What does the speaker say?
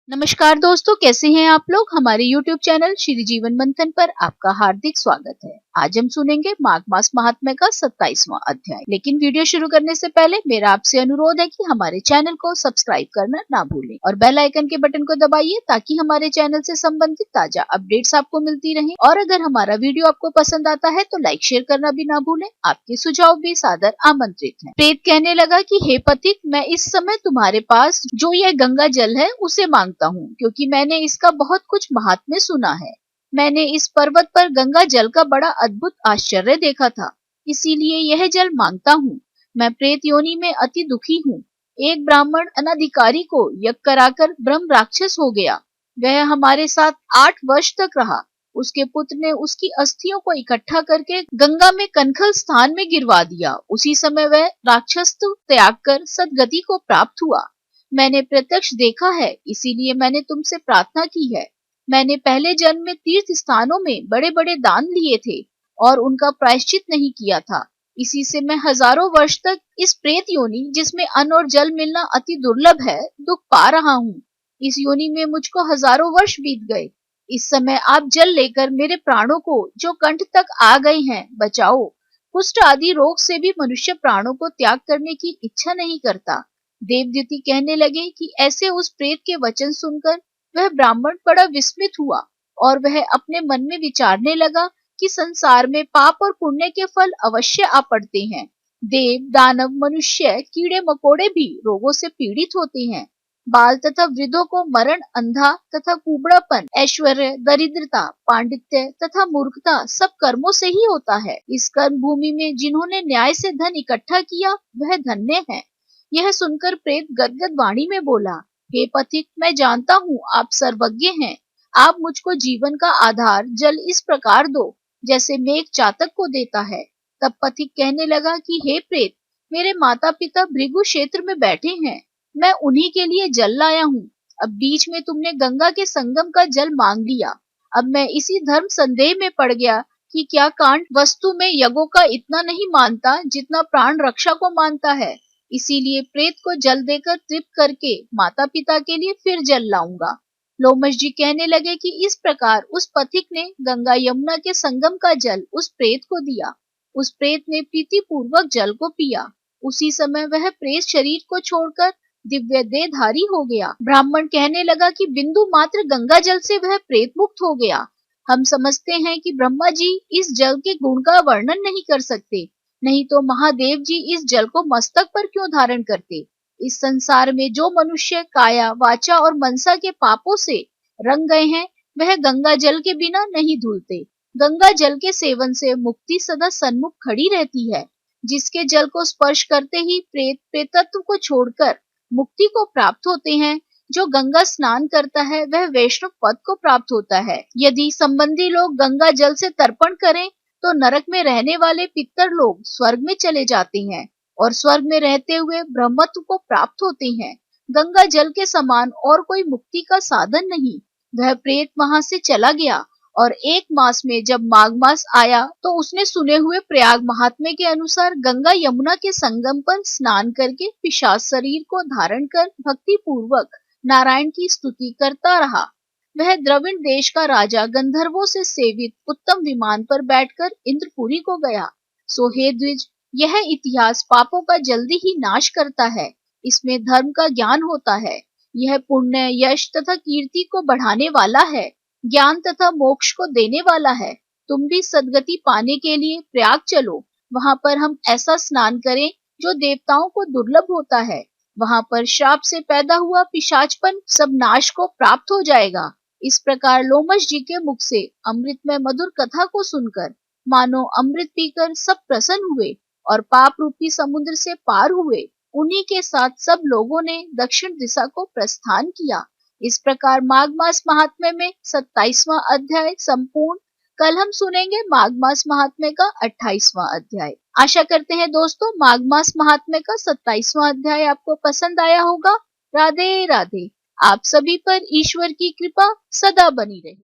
नमस्कार दोस्तों, कैसे हैं आप लोग। हमारे YouTube चैनल श्री जीवन मंथन पर आपका हार्दिक स्वागत है। आज हम सुनेंगे माघ मास महात्म्य का 27वां अध्याय। लेकिन वीडियो शुरू करने से पहले मेरा आपसे अनुरोध है कि हमारे चैनल को सब्सक्राइब करना ना भूलें और बेल आइकन के बटन को दबाइए ताकि हमारे चैनल से संबंधित ताजा अपडेट्स आपको मिलती रहे। और अगर हमारा वीडियो आपको पसंद आता है तो लाइक शेयर करना भी ना भूलें। आपके सुझाव भी सादर आमंत्रित हैं। प्रेत कहने लगा कि हे पथिक, मैं इस समय तुम्हारे पास जो यह गंगा जल है उसे मांगता हूँ, क्योंकि मैंने इसका बहुत कुछ महात्म्य सुना है। मैंने इस पर्वत पर गंगा जल का बड़ा अद्भुत आश्चर्य देखा था, इसीलिए यह जल मांगता हूँ। मैं प्रेत योनि में अति दुखी हूँ। एक ब्राह्मण अनाधिकारी को यज्ञ कराकर ब्रह्म राक्षस हो गया। वह हमारे साथ 8 वर्ष तक रहा। उसके पुत्र ने उसकी अस्थियों को इकट्ठा करके गंगा में कनखल स्थान में गिरवा दिया। उसी समय वह राक्षसत्व त्याग कर सदगति को प्राप्त हुआ। मैंने प्रत्यक्ष देखा है, इसीलिए मैंने तुमसे प्रार्थना की है। मैंने पहले जन्म में तीर्थ स्थानों में बड़े बड़े दान लिए थे और उनका प्रायश्चित नहीं किया था। इसी से मैं हजारों वर्ष तक इस प्रेत योनि, जिसमें अन्न और जल मिलना अति दुर्लभ है, दुख पा रहा हूँ। इस योनि में मुझको हजारों वर्ष बीत गए। इस समय आप जल लेकर मेरे प्राणों को, जो कंठ तक आ गए हैं, बचाओ। कुष्ठ आदि रोग से भी मनुष्य प्राणों को त्याग करने की इच्छा नहीं करता। देवद्युति कहने लगे कि ऐसे उस प्रेत के वचन सुनकर वह ब्राह्मण बड़ा विस्मित हुआ और वह अपने मन में विचारने लगा कि संसार में पाप और पुण्य के फल अवश्य आ पड़ते हैं। देव, दानव, मनुष्य, कीड़े मकोड़े भी रोगों से पीड़ित होते हैं। बाल तथा वृद्धों को मरण, अंधा तथा कुबड़ापन, ऐश्वर्य, दरिद्रता, पांडित्य तथा मूर्खता सब कर्मों से ही होता है। इस कर्म भूमि में जिन्होंने न्याय से धन इकट्ठा किया वह धन्य है। यह सुनकर प्रेत गदगद वाणी में बोला, हे पथिक, मैं जानता हूँ आप सर्वज्ञ हैं। आप मुझको जीवन का आधार जल इस प्रकार दो जैसे मेघ चातक को देता है। तब पथिक कहने लगा कि हे प्रेत, मेरे माता पिता भृगु क्षेत्र में बैठे हैं। मैं उन्हीं के लिए जल लाया हूँ। अब बीच में तुमने गंगा के संगम का जल मांग लिया। अब मैं इसी धर्म संदेह में पड़ गया कि क्या कांड वस्तु में यज्ञों का इतना नहीं मानता जितना प्राण रक्षा को मानता है। इसीलिए प्रेत को जल देकर तृप्त करके माता पिता के लिए फिर जल लाऊंगा। लोमश जी कहने लगे कि इस प्रकार उस पथिक ने गंगा यमुना के संगम का जल उस प्रेत को दिया। उस प्रेत ने प्रीति पूर्वक जल को पिया। उसी समय वह प्रेत शरीर को छोड़कर दिव्य देहधारी हो गया। ब्राह्मण कहने लगा कि बिंदु मात्र गंगा जल से वह प्रेत मुक्त हो गया। हम समझते हैं कि ब्रह्मा जी इस जल के गुण का वर्णन नहीं कर सकते, नहीं तो महादेव जी इस जल को मस्तक पर क्यों धारण करते। इस संसार में जो मनुष्य काया, वाचा और मनसा के पापों से रंग गए हैं, वह गंगा जल के बिना नहीं धुलते। गंगा जल के सेवन से मुक्ति सदा सन्मुख खड़ी रहती है। जिसके जल को स्पर्श करते ही प्रेत प्रेतत्व को छोड़कर मुक्ति को प्राप्त होते हैं। जो गंगा स्नान करता है वह वैष्णव पद को प्राप्त होता है। यदि संबंधी लोग गंगा जल से तर्पण करें तो नरक में रहने वाले पितर लोग स्वर्ग में चले जाते हैं और स्वर्ग में रहते हुए ब्रह्मत्व को प्राप्त होते हैं। गंगा जल के समान और कोई मुक्ति का साधन नहीं। वह प्रेत वहां से चला गया और 1 मास में जब माघ मास आया तो उसने सुने हुए प्रयाग महात्म्य के अनुसार गंगा यमुना के संगम पर स्नान करके पिशाच शरीर को धारण कर भक्ति पूर्वक नारायण की स्तुति करता रहा। वह द्रविड़ देश का राजा गंधर्वों से सेवित उत्तम विमान पर बैठकर इंद्रपुरी को गया। सो हे द्विज, यह इतिहास पापों का जल्दी ही नाश करता है। इसमें धर्म का ज्ञान होता है। यह पुण्य, यश तथा कीर्ति को बढ़ाने वाला है, ज्ञान तथा मोक्ष को देने वाला है। तुम भी सदगति पाने के लिए प्रयाग चलो। वहां पर हम ऐसा स्नान करें जो देवताओं को दुर्लभ होता है। वहां पर श्राप से पैदा हुआ पिशाचपन सब नाश को प्राप्त हो जाएगा। इस प्रकार लोमश जी के मुख से अमृतमय मधुर कथा को सुनकर मानो अमृत पीकर सब प्रसन्न हुए और पाप रूपी समुद्र से पार हुए। उन्हीं के साथ सब लोगों ने दक्षिण दिशा को प्रस्थान किया। इस प्रकार माघ मास महात्म्य में 27वां अध्याय संपूर्ण। कल हम सुनेंगे माघ मास महात्म्य का 28वां अध्याय। आशा करते हैं दोस्तों माघ मास महात्म्य का 27वां अध्याय आपको पसंद आया होगा। राधे राधे। आप सभी पर ईश्वर की कृपा सदा बनी रहे।